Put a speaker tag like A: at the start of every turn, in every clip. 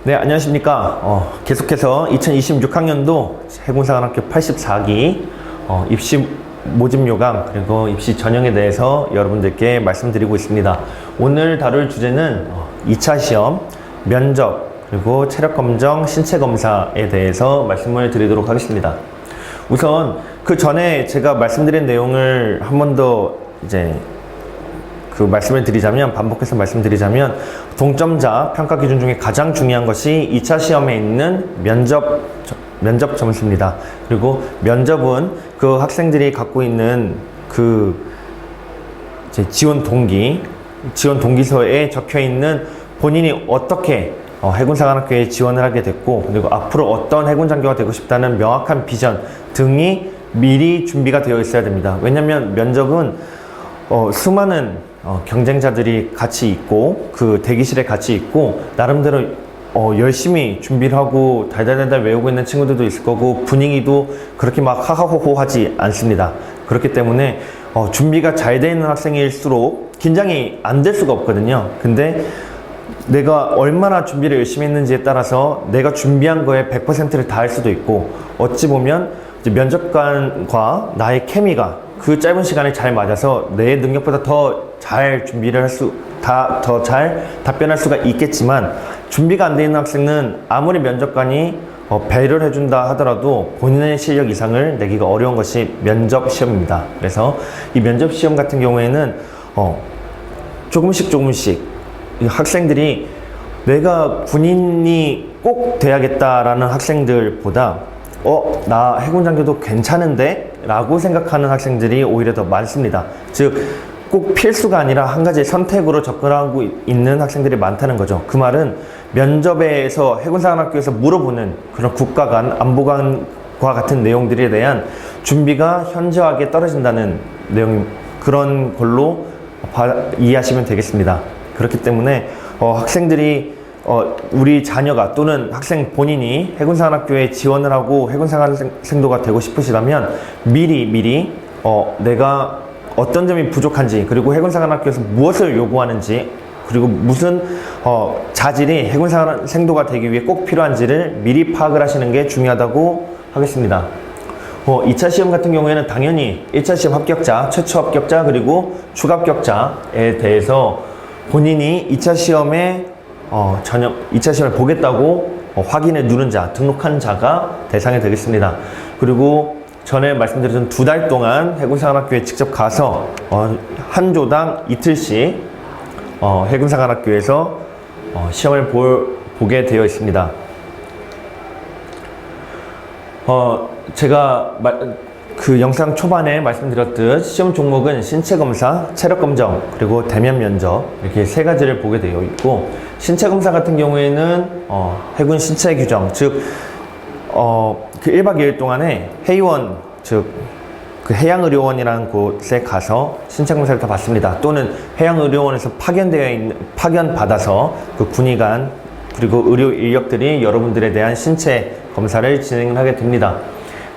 A: 네, 안녕하십니까. 계속해서 2026학년도 해군사관학교 84기 입시 모집 요강 그리고 입시 전형에 대해서 여러분들께 말씀드리고 있습니다. 오늘 다룰 주제는 2차 시험, 면접, 그리고 체력검정, 신체검사에 대해서 말씀을 드리도록 하겠습니다. 우선 그 전에 제가 말씀드린 내용을 한 번 더 이제 말씀을 드리자면, 반복해서 말씀드리자면, 동점자 평가 기준 중에 가장 중요한 것이 2차 시험에 있는 면접 점수입니다. 그리고 면접은 그 학생들이 갖고 있는 이제 지원 동기서에 적혀 있는 본인이 어떻게 해군사관학교에 지원을 하게 됐고, 그리고 앞으로 어떤 해군장교가 되고 싶다는 명확한 비전 등이 미리 준비가 되어 있어야 됩니다. 왜냐면 면접은 수많은 경쟁자들이 같이 있고, 그 대기실에 같이 있고, 나름대로 열심히 준비를 하고 달달달달 외우고 있는 친구들도 있을 거고, 분위기도 그렇게 막 하하호호 하지 않습니다. 그렇기 때문에 준비가 잘 되어 있는 학생일수록 긴장이 안 될 수가 없거든요. 근데 내가 얼마나 준비를 열심히 했는지에 따라서 내가 준비한 거에 100%를 다할 수도 있고, 어찌 보면 이제 면접관과 나의 케미가 그 짧은 시간에 잘 맞아서 내 능력보다 더 잘 준비를 더 잘 답변할 수가 있겠지만, 준비가 안 돼 있는 학생은 아무리 면접관이 배려를 해준다 하더라도 본인의 실력 이상을 내기가 어려운 것이 면접 시험입니다. 그래서 이 면접 시험 같은 경우에는 조금씩 이 학생들이 내가 군인이 꼭 돼야겠다라는 학생들보다 나 해군장교도 괜찮은데? 라고 생각하는 학생들이 오히려 더 많습니다. 즉, 꼭 필수가 아니라 한 가지 선택으로 접근하고 있는 학생들이 많다는 거죠. 그 말은 면접에서 해군사관학교에서 물어보는 그런 국가관, 안보관과 같은 내용들에 대한 준비가 현저하게 떨어진다는 내용, 그런 걸로 이해하시면 되겠습니다. 그렇기 때문에 학생들이 우리 자녀가 또는 학생 본인이 해군사관학교에 지원을 하고 해군사관생도가 되고 싶으시다면 미리 내가 어떤 점이 부족한지, 그리고 해군사관학교에서 무엇을 요구하는지, 그리고 무슨 자질이 해군사관생도가 되기 위해 꼭 필요한지를 미리 파악을 하시는 게 중요하다고 하겠습니다. 2차 시험 같은 경우에는 당연히 1차 시험 합격자, 최초 합격자, 그리고 추가 합격자에 대해서 본인이 2차 시험에 2차 시험을 보겠다고 확인해 누른 자, 등록한 자가 대상이 되겠습니다. 그리고 전에 말씀드렸던 2달 동안 해군사관학교에 직접 가서 한 조당 이틀씩 해군사관학교에서 시험을 보게 되어 있습니다. 제가 그 영상 초반에 말씀드렸듯 시험 종목은 신체검사, 체력검정, 그리고 대면 면접, 이렇게 세 가지를 보게 되어 있고, 신체검사 같은 경우에는 해군 신체 규정, 즉 그 1박 2일 동안에 해의원, 즉 그 해양의료원이라는 곳에 가서 신체검사를 다 받습니다. 또는 해양의료원에서 파견받아서 그 군의관 그리고 의료 인력들이 여러분들에 대한 신체 검사를 진행을 하게 됩니다.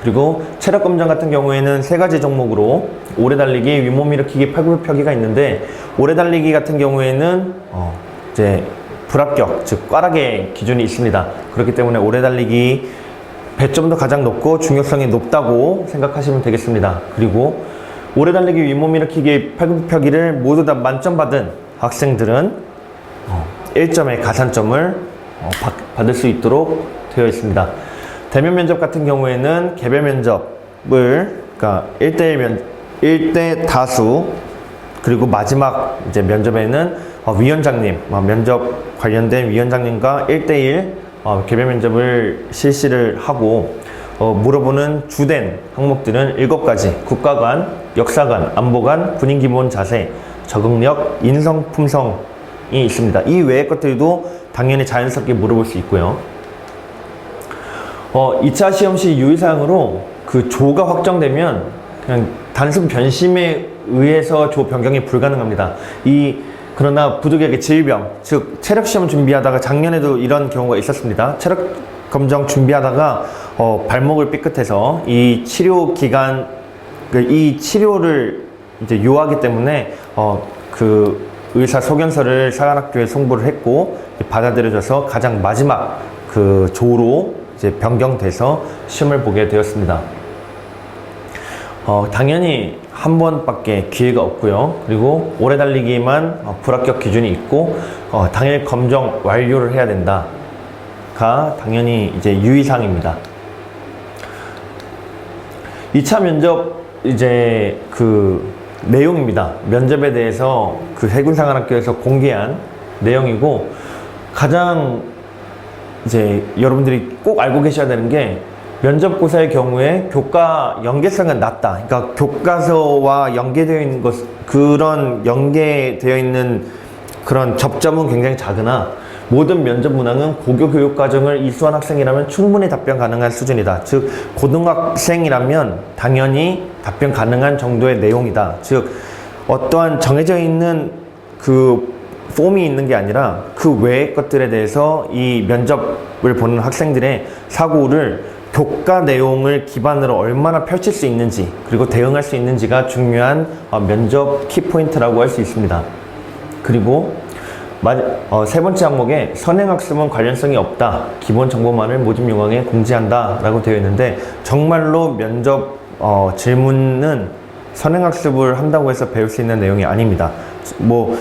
A: 그리고 체력검정 같은 경우에는 세 가지 종목으로 오래 달리기, 윗몸 일으키기, 팔굽혀펴기가 있는데, 오래 달리기 같은 경우에는 이제 불합격, 즉 꽈락의 기준이 있습니다. 그렇기 때문에 오래 달리기 배점도 가장 높고 중요성이 높다고 생각하시면 되겠습니다. 그리고 오래 달리기, 윗몸 일으키기, 팔굽혀펴기를 모두 다 만점 받은 학생들은 1점의 가산점을 받을 수 있도록 되어 있습니다. 대면 면접 같은 경우에는 개별 면접을, 그러니까 1대 다수, 그리고 마지막 이제 면접에는 위원장님, 면접 관련된 위원장님과 1대1 개별 면접을 실시를 하고, 물어보는 주된 항목들은 7가지, 국가관, 역사관, 안보관, 군인 기본 자세, 적응력, 인성, 품성이 있습니다. 이 외의 것들도 당연히 자연스럽게 물어볼 수 있고요. 2차 시험 시 유의사항으로 그 조가 확정되면 그냥 단순 변심에 의해서 조 변경이 불가능합니다. 그러나 부득이하게 질병, 즉 체력시험 준비하다가 작년에도 이런 경우가 있었습니다. 체력검정 준비하다가 발목을 삐끗해서 이 치료 기간, 이 치료를 이제 요하기 때문에 의사소견서를 사관학교에 송부를 했고 받아들여져서 가장 마지막 그 조로 이제 변경돼서 시험을 보게 되었습니다. 당연히 한 번밖에 기회가 없고요. 그리고 오래 달리기만 불합격 기준이 있고 당일 검정 완료를 해야 된다가 당연히 이제 유의사항입니다. 2차 면접 이제 그 내용입니다. 면접에 대해서 그 해군사관학교에서 공개한 내용이고, 가장 이제 여러분들이 꼭 알고 계셔야 되는 게 면접고사의 경우에 교과 연계성은 낮다. 그러니까 교과서와 연계되어 있는 그런 연계되어 있는 그런 접점은 굉장히 작으나 모든 면접 문항은 고교 교육 과정을 이수한 학생이라면 충분히 답변 가능한 수준이다. 즉 고등학생이라면 당연히 답변 가능한 정도의 내용이다. 즉 어떠한 정해져 있는 그 폼이 있는 게 아니라 그 외의 것들에 대해서 이 면접을 보는 학생들의 사고를 교과 내용을 기반으로 얼마나 펼칠 수 있는지, 그리고 대응할 수 있는지가 중요한 면접 키포인트라고 할 수 있습니다. 그리고 세 번째 항목에 선행학습은 관련성이 없다. 기본 정보만을 모집 요강에 공지한다 라고 되어 있는데, 정말로 면접 질문은 선행학습을 한다고 해서 배울 수 있는 내용이 아닙니다. 뭐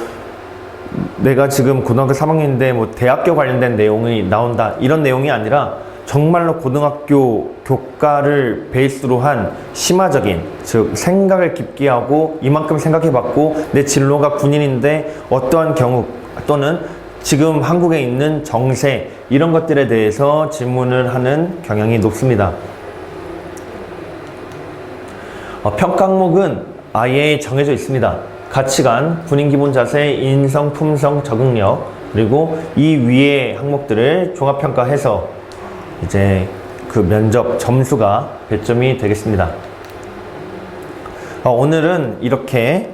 A: 내가 지금 고등학교 3학년인데 뭐 대학교 관련된 내용이 나온다 이런 내용이 아니라 정말로 고등학교 교과를 베이스로 한 심화적인, 즉 생각을 깊게 하고 이만큼 생각해봤고 내 진로가 군인인데 어떠한 경우 또는 지금 한국에 있는 정세 이런 것들에 대해서 질문을 하는 경향이 높습니다. 평가 항목은 아예 정해져 있습니다. 가치관, 군인 기본 자세, 인성, 품성, 적응력, 그리고 이 위의 항목들을 종합평가해서 이제 그 면접 점수가 배점이 되겠습니다. 오늘은 이렇게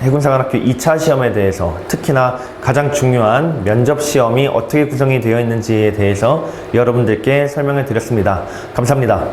A: 해군사관학교 2차 시험에 대해서, 특히나 가장 중요한 면접 시험이 어떻게 구성이 되어 있는지에 대해서 여러분들께 설명을 드렸습니다. 감사합니다.